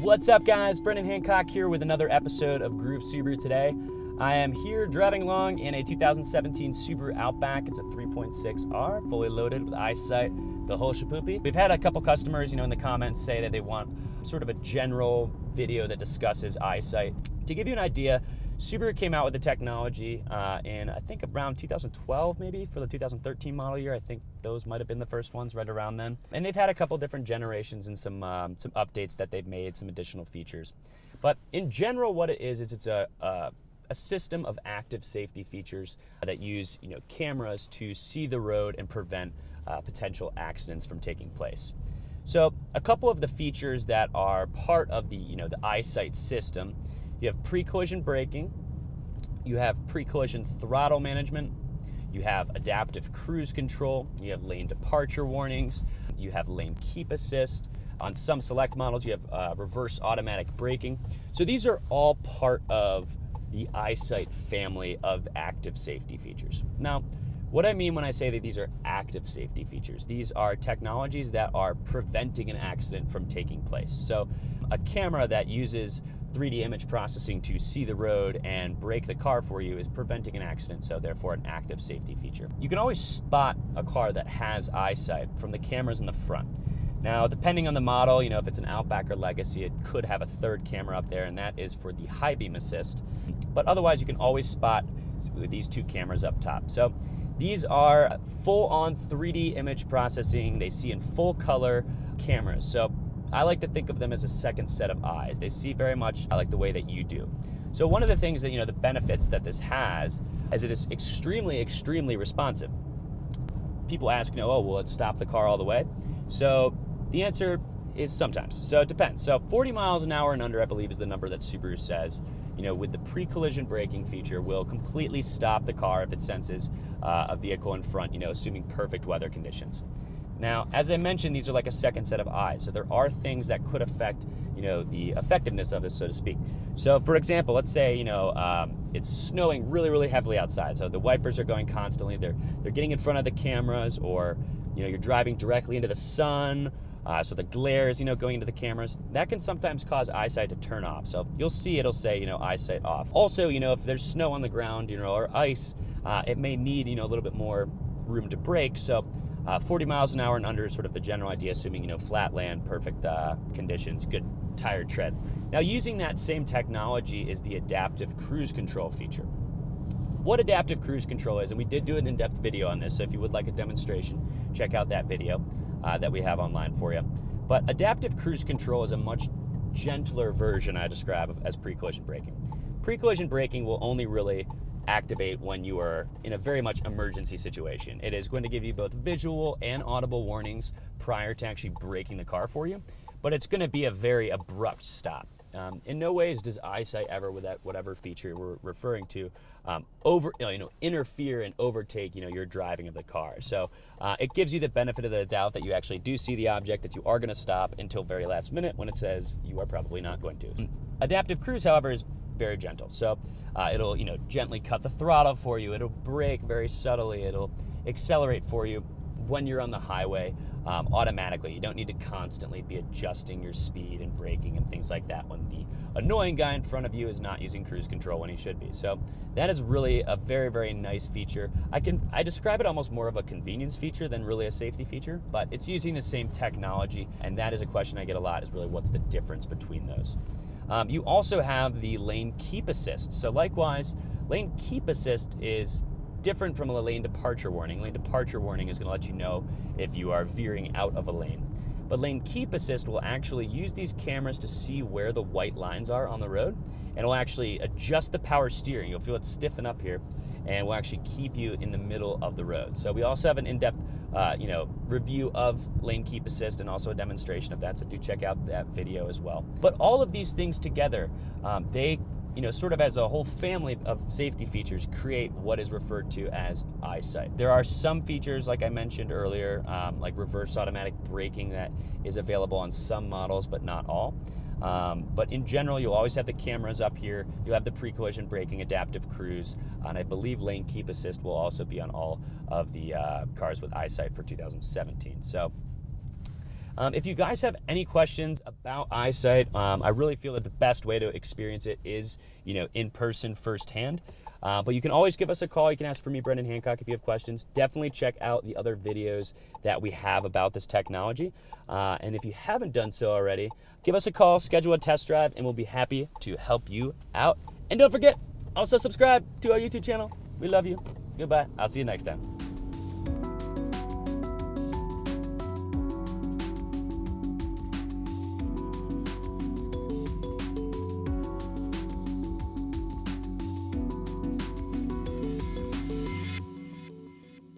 What's up, guys? Brendan Hancock here with another episode of Groove Subaru today. I am here driving along in a 2017 Subaru Outback. It's a 3.6R, fully loaded with Eyesight, the whole shapoopy. We've had a couple customers, in the comments say that they want sort of a general video that discusses Eyesight. To give you an idea, Subaru came out with the technology in, I think, around 2012 maybe, for the 2013 model year. I think those might have been the first ones right around then. And they've had a couple different generations and some updates that they've made, some additional features. But in general, what it is it's a system of active safety features that use cameras to see the road and prevent potential accidents from taking place. So a couple of the features that are part of the Eyesight system: you have pre-collision braking, you have pre-collision throttle management, you have adaptive cruise control, you have lane departure warnings, you have lane keep assist. On some select models, you have reverse automatic braking. So these are all part of the Eyesight family of active safety features. Now, what I mean when I say that these are active safety features, these are technologies that are preventing an accident from taking place. So a camera that uses 3D image processing to see the road and brake the car for you is preventing an accident, so therefore an active safety feature. You can always spot a car that has Eyesight from the cameras in the front. Now, depending on the model, if it's an Outback or Legacy, it could have a third camera up there, and that is for the high beam assist. But otherwise, you can always spot these two cameras up top. So these are full-on 3D image processing. They see in full color cameras. So I like to think of them as a second set of eyes. They see very much like the way that you do. So one of the things that, the benefits that this has is it is extremely, extremely responsive. People ask, will it stop the car all the way? So the answer is sometimes. So it depends. So 40 miles an hour and under, I believe, is the number that Subaru says, with the pre-collision braking feature, will completely stop the car if it senses a vehicle in front, assuming perfect weather conditions. Now, as I mentioned, these are like a second set of eyes. So there are things that could affect, the effectiveness of this, so to speak. So for example, let's say, it's snowing really, really heavily outside. So the wipers are going constantly. They're getting in front of the cameras, or, you're driving directly into the sun. So the glare is, going into the cameras. That can sometimes cause Eyesight to turn off. So you'll see it'll say, Eyesight off. Also, if there's snow on the ground, or ice, it may need, a little bit more room to brake. So 40 miles an hour and under is sort of the general idea, assuming, flat land, perfect conditions, good tire tread. Now, using that same technology is the adaptive cruise control feature. What adaptive cruise control is, and we did do an in-depth video on this, so if you would like a demonstration, check out that video that we have online for you. But adaptive cruise control is a much gentler version, I describe, as pre-collision braking. Pre-collision braking will only really activate when you are in a very much emergency situation. It is going to give you both visual and audible warnings prior to actually braking the car for you, but it's going to be a very abrupt stop. In no ways does Eyesight ever, with that whatever feature we're referring to, interfere and overtake your driving of the car. So it gives you the benefit of the doubt that you actually do see the object, that you are going to stop until very last minute when it says you are probably not going to. Adaptive cruise, however, is very gentle. So it'll gently cut the throttle for you. It'll brake very subtly. It'll accelerate for you when you're on the highway automatically. You don't need to constantly be adjusting your speed and braking and things like that when the annoying guy in front of you is not using cruise control when he should be. So that is really a very, very nice feature. I describe it almost more of a convenience feature than really a safety feature, but it's using the same technology, and that is a question I get a lot, is really what's the difference between those. You also have the lane keep assist. So likewise, lane keep assist is different from a lane departure warning. Lane departure warning is going to let you know if you are veering out of a lane. But lane keep assist will actually use these cameras to see where the white lines are on the road, and will actually adjust the power steering. You'll feel it stiffen up here, and will actually keep you in the middle of the road. So we also have an in-depth review of lane keep assist and also a demonstration of that, so do check out that video as well. But all of these things together, they sort of as a whole family of safety features, create what is referred to as Eyesight. There are some features, like I mentioned earlier, like reverse automatic braking, that is available on some models, but not all. But in general, you'll always have the cameras up here. You'll have the pre-collision braking, adaptive cruise, and I believe lane keep assist will also be on all of the cars with Eyesight for 2017. So If you guys have any questions about eyesight, I really feel that the best way to experience it is, in person firsthand. But you can always give us a call. You can ask for me, Brendan Hancock, if you have questions. Definitely check out the other videos that we have about this technology. And if you haven't done so already, give us a call, schedule a test drive, and we'll be happy to help you out. And don't forget, also subscribe to our YouTube channel. We love you. Goodbye. I'll see you next time.